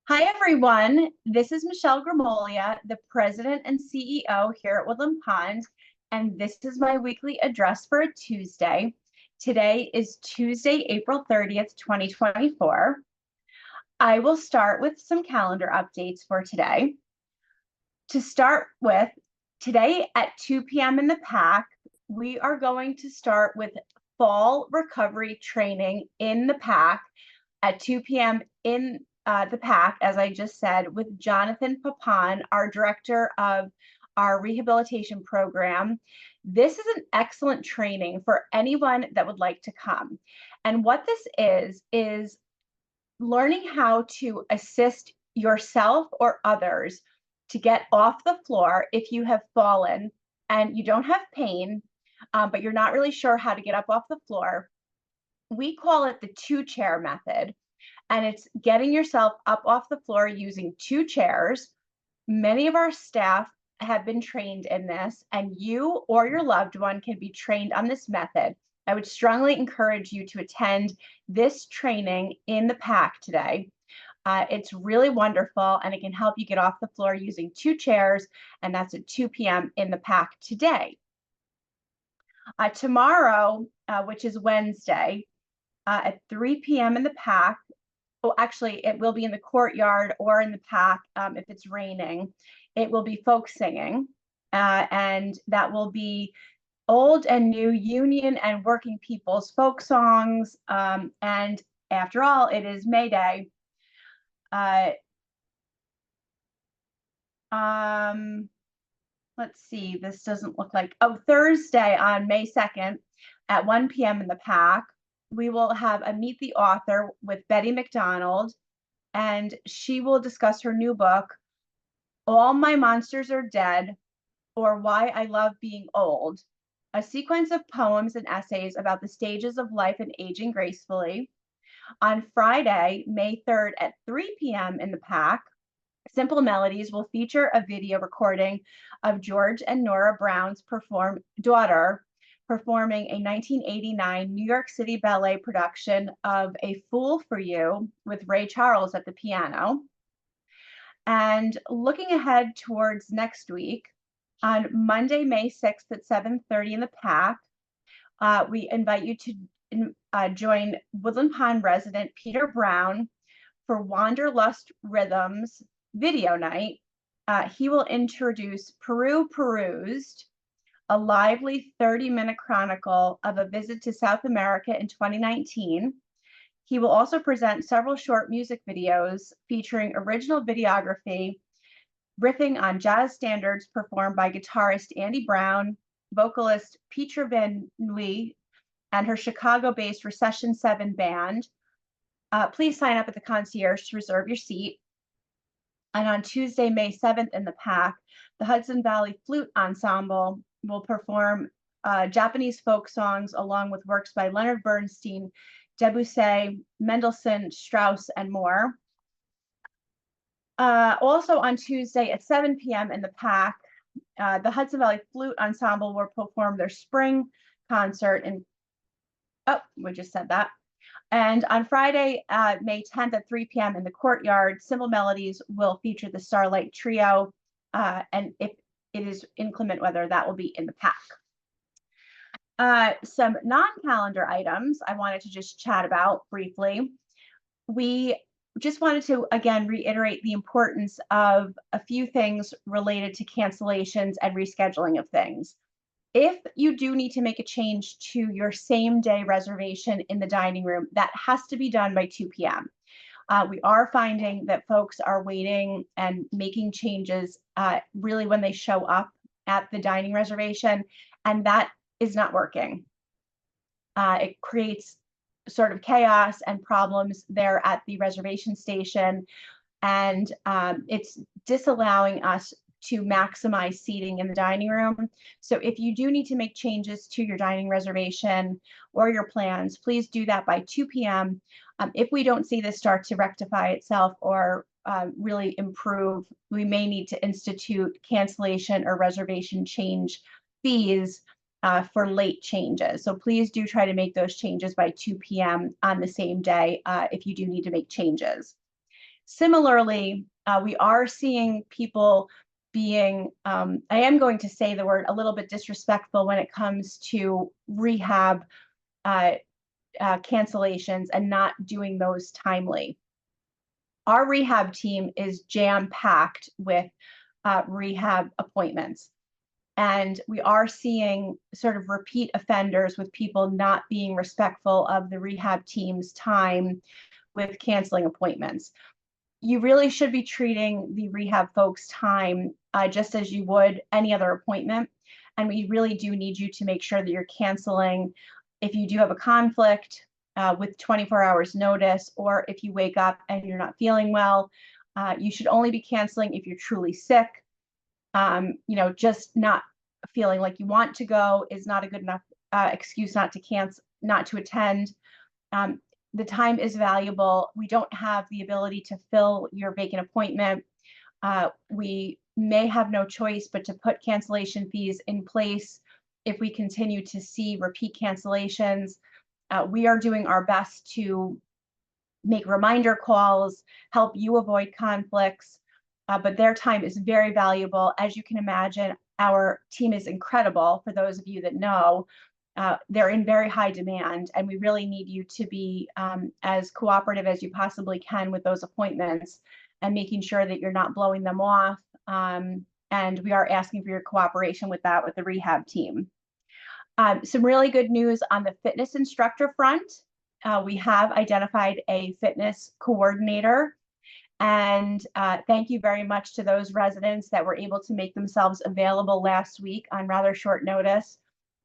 Hi, everyone. This is Michelle Gramoglia, the President and CEO here at Woodland Pond, and this is my weekly address for a Tuesday. Today is Tuesday, April 30th, 2024. I will start with some calendar updates for today. To start with, today at 2 p.m. in the PAC, we are going to start with fall recovery training in the PAC at 2 p.m. in the PAC, as I just said, with Jonathan Papon, our director of our rehabilitation program. This is an excellent training for anyone that would like to come. And what this is learning how to assist yourself or others to get off the floor if you have fallen and you don't have pain, but you're not really sure how to get up off the floor. We call it the two-chair method, and it's getting yourself up off the floor using two chairs. Many of our staff have been trained in this, and you or your loved one can be trained on this method. I would strongly encourage you to attend this training in the PAC today. It's really wonderful, and it can help you get off the floor using two chairs, and that's at 2 p.m. in the PAC today. Tomorrow, which is Wednesday, at 3 p.m. in the PAC, actually, it will be in the courtyard or in the PAC if it's raining. It will be folk singing, and that will be old and new union and working people's folk songs. And after all, it is May Day. Let's see, this doesn't look like, Thursday on May 2nd at 1 p.m. in the PAC, we will have a Meet the Author with Betty McDonald, and she will discuss her new book, All My Monsters Are Dead, or Why I Love Being Old, a sequence of poems and essays about the stages of life and aging gracefully. On Friday, May 3rd at 3 p.m. in the PAC, Simple Melodies will feature a video recording of George and Nora Brown's daughter performing a 1989 New York City Ballet production of A Fool for You with Ray Charles at the piano. And looking ahead towards next week, on Monday, May 6th at 7:30 in the PAC, we invite you to join Woodland Pond resident Peter Brown for Wanderlust Rhythms video night. He will introduce Peru Perused, a lively 30-minute chronicle of a visit to South America in 2019. He will also present several short music videos featuring original videography, riffing on jazz standards performed by guitarist Andy Brown, vocalist Petra Van Nui, and her Chicago-based Recession 7 band. Please sign up at the concierge to reserve your seat. And on Tuesday, May 7th in the PAC, the Hudson Valley Flute Ensemble will perform Japanese folk songs along with works by Leonard Bernstein, Debussy, Mendelssohn, Strauss, and more. Also on Tuesday at 7 p.m. in the PAC, the Hudson Valley Flute Ensemble will perform their spring concert we just said that. And on Friday, May 10th at 3 p.m. in the courtyard, Simple Melodies will feature the Starlight Trio. And if it is inclement weather, that will be in the PAC. Some non-calendar items I wanted to just chat about briefly. We just wanted to, again, reiterate the importance of a few things related to cancellations and rescheduling of things. If you do need to make a change to your same day reservation in the dining room, that has to be done by 2 p.m. We are finding that folks are waiting and making changes really when they show up at the dining reservation, and that is not working. It creates sort of chaos and problems there at the reservation station, and it's disallowing us to maximize seating in the dining room. So if you do need to make changes to your dining reservation or your plans, please do that by 2 p.m. If we don't see this start to rectify itself or really improve, we may need to institute cancellation or reservation change fees for late changes. So please do try to make those changes by 2 p.m. on the same day if you do need to make changes. Similarly, we are seeing people being, I am going to say the word, a little bit disrespectful when it comes to rehab cancellations and not doing those timely. Our rehab team is jam-packed with rehab appointments. And we are seeing sort of repeat offenders with people not being respectful of the rehab team's time with canceling appointments. You really should be treating the rehab folks' time just as you would any other appointment. And we really do need you to make sure that you're canceling if you do have a conflict with 24 hours notice, or if you wake up and you're not feeling well. You should only be canceling if you're truly sick. Just not feeling like you want to go is not a good enough excuse not to cancel, not to attend. The time is valuable. We don't have the ability to fill your vacant appointment. We may have no choice but to put cancellation fees in place if we continue to see repeat cancellations. We are doing our best to make reminder calls, help you avoid conflicts, but their time is very valuable. As you can imagine, our team is incredible. For those of you that know, they're in very high demand, and we really need you to be as cooperative as you possibly can with those appointments and making sure that you're not blowing them off. And we are asking for your cooperation with that with the rehab team. Some really good news on the fitness instructor front. We have identified a fitness coordinator, and thank you very much to those residents that were able to make themselves available last week on rather short notice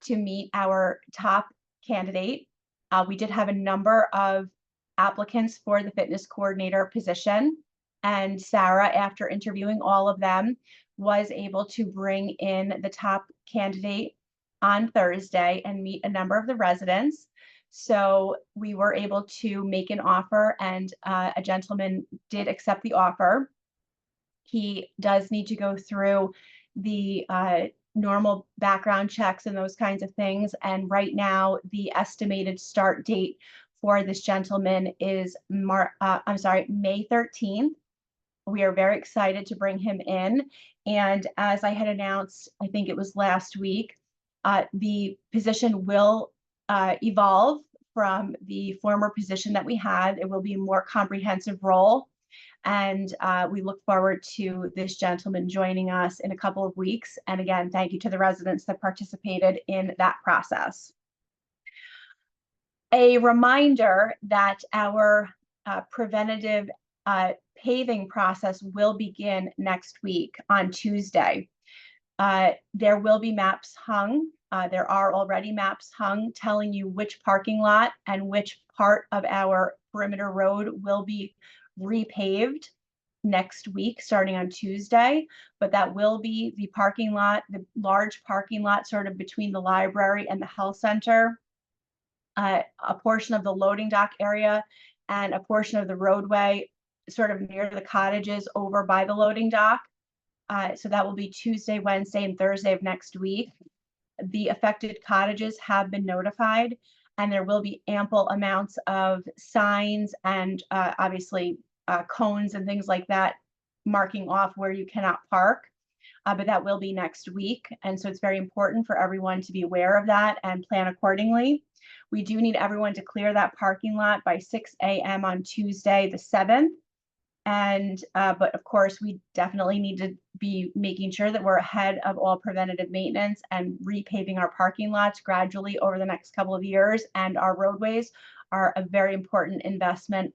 to meet our top candidate. We did have a number of applicants for the fitness coordinator position, and Sarah, after interviewing all of them, was able to bring in the top candidate on Thursday and meet a number of the residents. So we were able to make an offer, and a gentleman did accept the offer. He does need to go through the normal background checks and those kinds of things. And right now, the estimated start date for this gentleman is May 13th. We are very excited to bring him in. And as I had announced, I think it was last week, the position will evolve from the former position that we had. It will be a more comprehensive role. And we look forward to this gentleman joining us in a couple of weeks. And again, thank you to the residents that participated in that process. A reminder that our preventative paving process will begin next week on Tuesday. There will be maps hung. There are already maps hung telling you which parking lot and which part of our perimeter road will be repaved next week, starting on Tuesday. But that will be the parking lot, the large parking lot sort of between the library and the health center, a portion of the loading dock area, and a portion of the roadway sort of near the cottages over by the loading dock. So that will be Tuesday, Wednesday, and Thursday of next week. The affected cottages have been notified, and there will be ample amounts of signs and obviously cones and things like that marking off where you cannot park. But that will be next week. And so it's very important for everyone to be aware of that and plan accordingly. We do need everyone to clear that parking lot by 6 a.m. on Tuesday, the 7th. And but of course, we definitely need to be making sure that we're ahead of all preventative maintenance and repaving our parking lots gradually over the next couple of years. And our roadways are a very important investment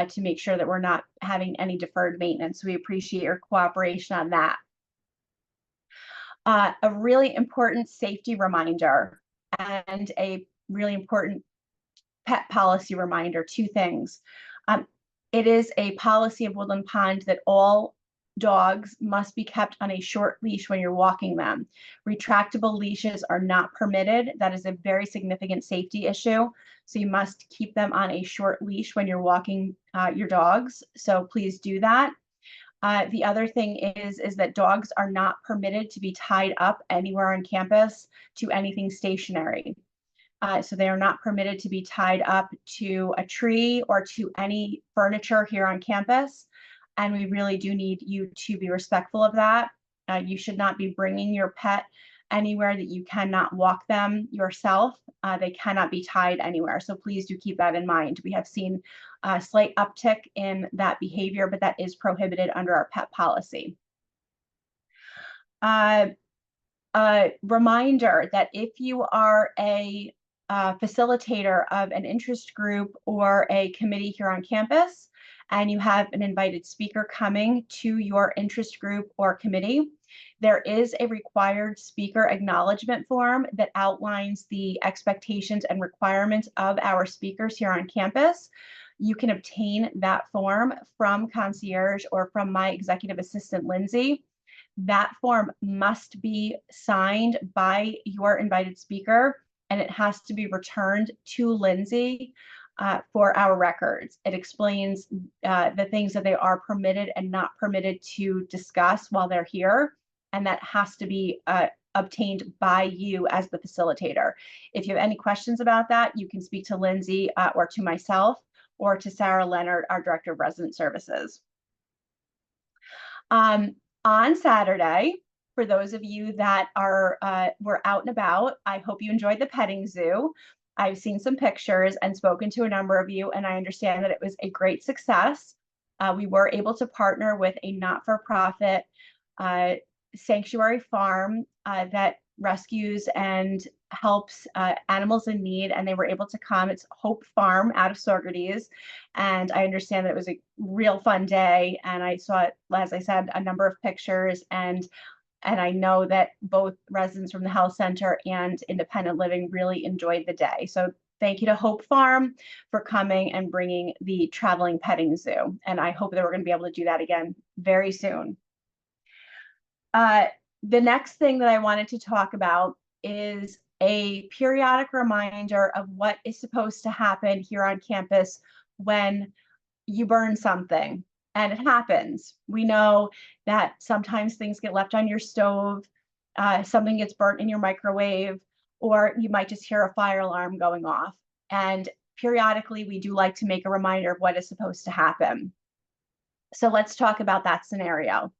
to make sure that we're not having any deferred maintenance. So we appreciate your cooperation on that. A really important safety reminder and a really important pet policy reminder, two things. It is a policy of Woodland Pond that all dogs must be kept on a short leash when you're walking them. Retractable leashes are not permitted. That is a very significant safety issue. So you must keep them on a short leash when you're walking your dogs. So please do that. The other thing is that dogs are not permitted to be tied up anywhere on campus to anything stationary. So they are not permitted to be tied up to a tree or to any furniture here on campus. and we really do need you to be respectful of that. You should not be bringing your pet anywhere that you cannot walk them yourself. They cannot be tied anywhere. So please do keep that in mind. We have seen a slight uptick in that behavior, but that is prohibited under our pet policy. A reminder that if you are a facilitator of an interest group or a committee here on campus, and you have an invited speaker coming to your interest group or committee, there is a required speaker acknowledgement form that outlines the expectations and requirements of our speakers here on campus. You can obtain that form from concierge or from my executive assistant, Lindsay. That form must be signed by your invited speaker, and it has to be returned to Lindsay for our records. It explains the things that they are permitted and not permitted to discuss while they're here, and that has to be obtained by you as the facilitator. If you have any questions about that, you can speak to Lindsay or to myself or to Sarah Leonard, our Director of Resident Services. On Saturday, for those of you that were out and about, I hope you enjoyed the petting zoo. I've seen some pictures and spoken to a number of you, and I understand that it was a great success. We were able to partner with a not-for-profit sanctuary farm that rescues and helps animals in need, and they were able to come. It's Hope Farm out of Saugerties, and I understand that it was a real fun day, and I saw, as I said, a number of pictures, and I know that both residents from the health center and independent living really enjoyed the day. So thank you to Hope Farm for coming and bringing the traveling petting zoo, and I hope that we're going to be able to do that again very soon. The next thing that I wanted to talk about is a periodic reminder of what is supposed to happen here on campus when you burn something, and it happens. We know that sometimes things get left on your stove, something gets burnt in your microwave, or you might just hear a fire alarm going off. And periodically, we do like to make a reminder of what is supposed to happen. So let's talk about that scenario.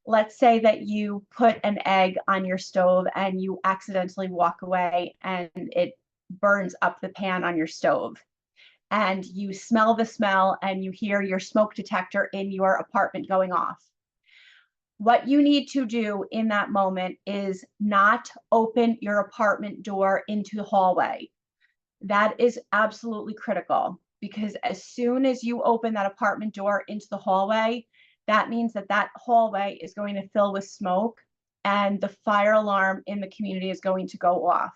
Let's say that you put an egg on your stove and you accidentally walk away and it burns up the pan on your stove. And you smell the smell and you hear your smoke detector in your apartment going off. What you need to do in that moment is not open your apartment door into the hallway. That is absolutely critical, because as soon as you open that apartment door into the hallway, that means that that hallway is going to fill with smoke and the fire alarm in the community is going to go off.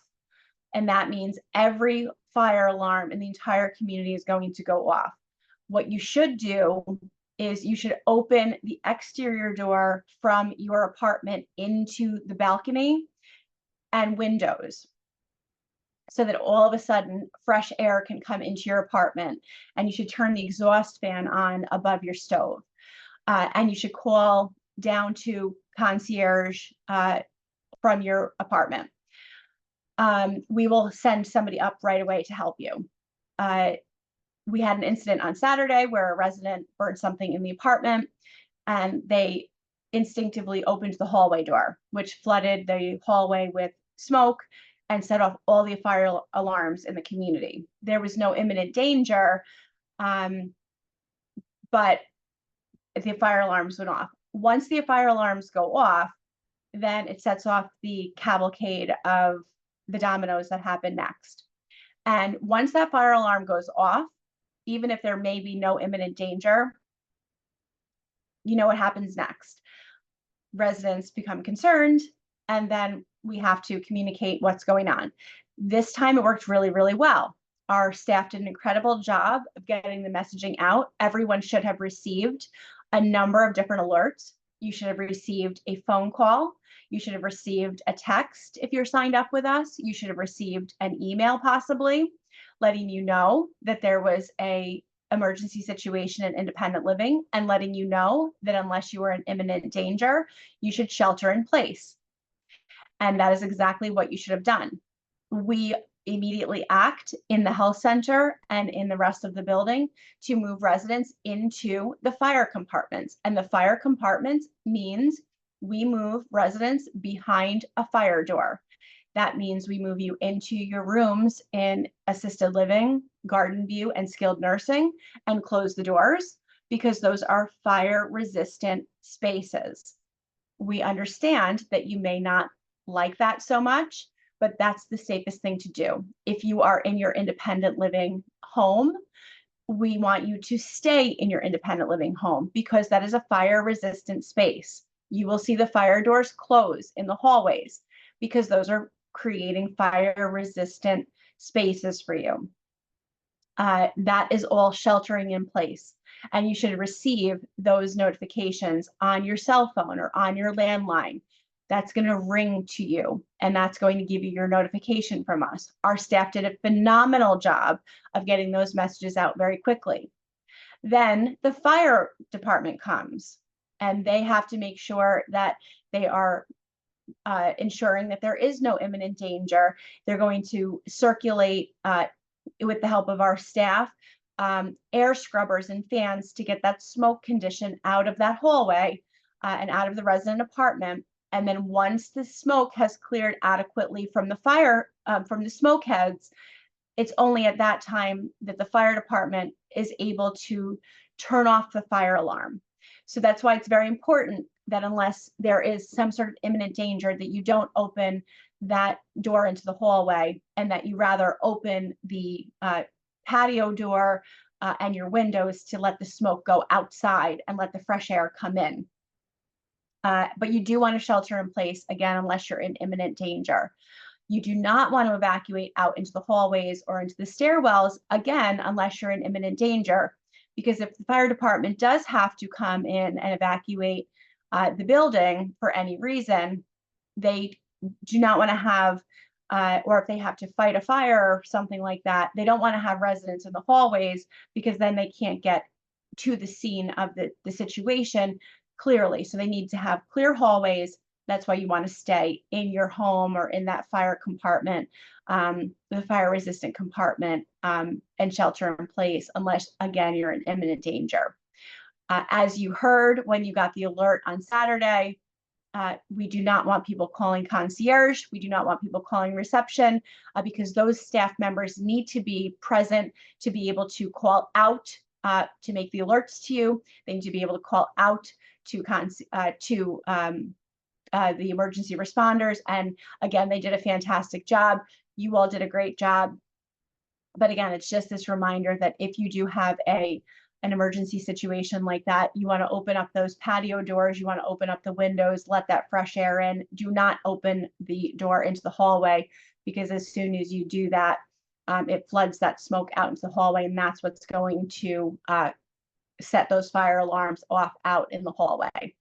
And that means every fire alarm in the entire community is going to go off. What you should do is you should open the exterior door from your apartment into the balcony and windows, so that all of a sudden fresh air can come into your apartment, and you should turn the exhaust fan on above your stove. And you should call down to concierge from your apartment. We will send somebody up right away to help you. We had an incident on Saturday where a resident burned something in the apartment, and they instinctively opened the hallway door, which flooded the hallway with smoke and set off all the fire alarms in the community. There was no imminent danger, but the fire alarms went off. Once the fire alarms go off, then it sets off the cavalcade of the dominoes that happen next. And once that fire alarm goes off, even if there may be no imminent danger, you know what happens next. Residents become concerned, and then we have to communicate what's going on. This time it worked really, really well. Our staff did an incredible job of getting the messaging out. Everyone should have received a number of different alerts. You should have received a phone call. You should have received a text if you're signed up with us. You should have received an email possibly letting you know that there was a emergency situation in independent living, and letting you know that unless you are in imminent danger, you should shelter in place. And that is exactly what you should have done. immediately act in the health center and in the rest of the building to move residents into the fire compartments. And the fire compartments means we move residents behind a fire door. That means we move you into your rooms in assisted living, garden view, and skilled nursing, and close the doors because those are fire resistant spaces. We understand that you may not like that so much, but that's the safest thing to do. If you are in your independent living home, we want you to stay in your independent living home because that is a fire resistant space. You will see the fire doors close in the hallways because those are creating fire resistant spaces for you. That is all sheltering in place. And you should receive those notifications on your cell phone or on your landline. That's going to ring to you, and that's going to give you your notification from us. Our staff did a phenomenal job of getting those messages out very quickly. Then the fire department comes, and they have to make sure that they are ensuring that there is no imminent danger. They're going to circulate with the help of our staff, air scrubbers and fans to get that smoke condition out of that hallway and out of the resident apartment. And then once the smoke has cleared adequately from the fire, from the smoke heads, it's only at that time that the fire department is able to turn off the fire alarm. So that's why it's very important that unless there is some sort of imminent danger, that you don't open that door into the hallway, and that you rather open the patio door and your windows to let the smoke go outside and let the fresh air come in. But you do want to shelter in place, again, unless you're in imminent danger. You do not want to evacuate out into the hallways or into the stairwells, again, unless you're in imminent danger, because if the fire department does have to come in and evacuate the building for any reason, they do not want to have, or if they have to fight a fire or something like that, they don't want to have residents in the hallways because then they can't get to the scene of the situation clearly. So they need to have clear hallways. That's why you want to stay in your home or in that fire compartment, the fire resistant compartment, and shelter in place unless, again, you're in imminent danger. As you heard when you got the alert on Saturday, we do not want people calling concierge. We do not want people calling reception because those staff members need to be present to be able to call out to make the alerts to you. They need to be able to call out to the emergency responders. And again, they did a fantastic job. You all did a great job. But again, it's just this reminder that if you do have an emergency situation like that, you want to open up those patio doors, you want to open up the windows, let that fresh air in. Do not open the door into the hallway, because as soon as you do that, it floods that smoke out into the hallway, and that's what's going to set those fire alarms off out in the hallway. If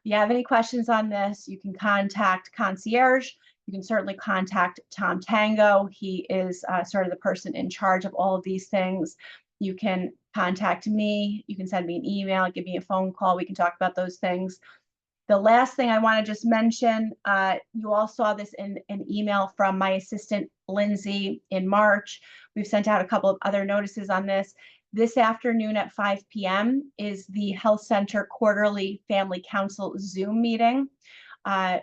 you have any questions on this, you can contact concierge. You can certainly contact Tom Tango. He is sort of the person in charge of all of these things. You can contact me. You can send me an email, give me a phone call. We can talk about those things. The last thing I want to just mention, you all saw this in an email from my assistant, Lindsay, in March. We've sent out a couple of other notices on this. This afternoon at 5 p.m. is the Health Center Quarterly Family Council Zoom meeting. The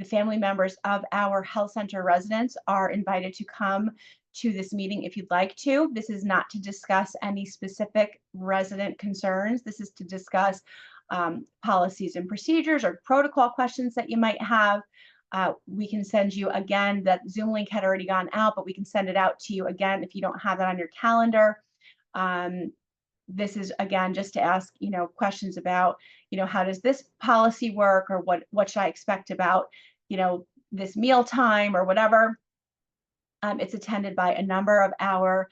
family members of our health center residents are invited to come to this meeting if you'd like to. This is not to discuss any specific resident concerns. This is to discuss policies and procedures or protocol questions that you might have. We can send you, again, that Zoom link had already gone out, but we can send it out to you again if you don't have that on your calendar. This is, again, just to ask, questions about, how does this policy work, or what should I expect about, this meal time or whatever. It's attended by a number of our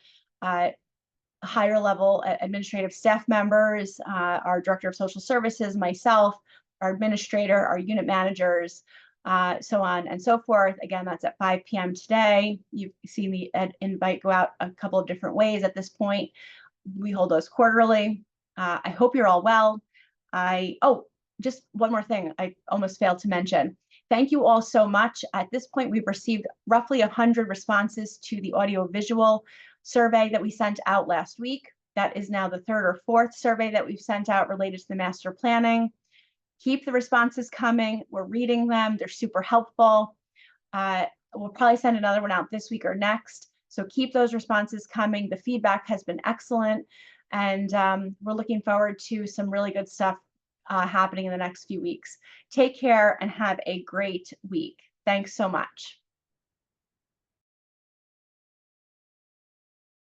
higher level administrative staff members, our director of social services, myself, our administrator, our unit managers, so on and so forth. Again, that's at 5 p.m. today. You've seen the invite go out a couple of different ways at this point. We hold those quarterly. I hope you're all well. Oh, just one more thing I almost failed to mention. Thank you all so much. At this point, we've received roughly 100 responses to the audiovisual survey that we sent out last week. That is now the third or fourth survey that we've sent out related to the master planning. Keep the responses coming. We're reading them. They're super helpful. We'll probably send another one out this week or next. So keep those responses coming. The feedback has been excellent. And we're looking forward to some really good stuff happening in the next few weeks. Take care and have a great week. Thanks so much.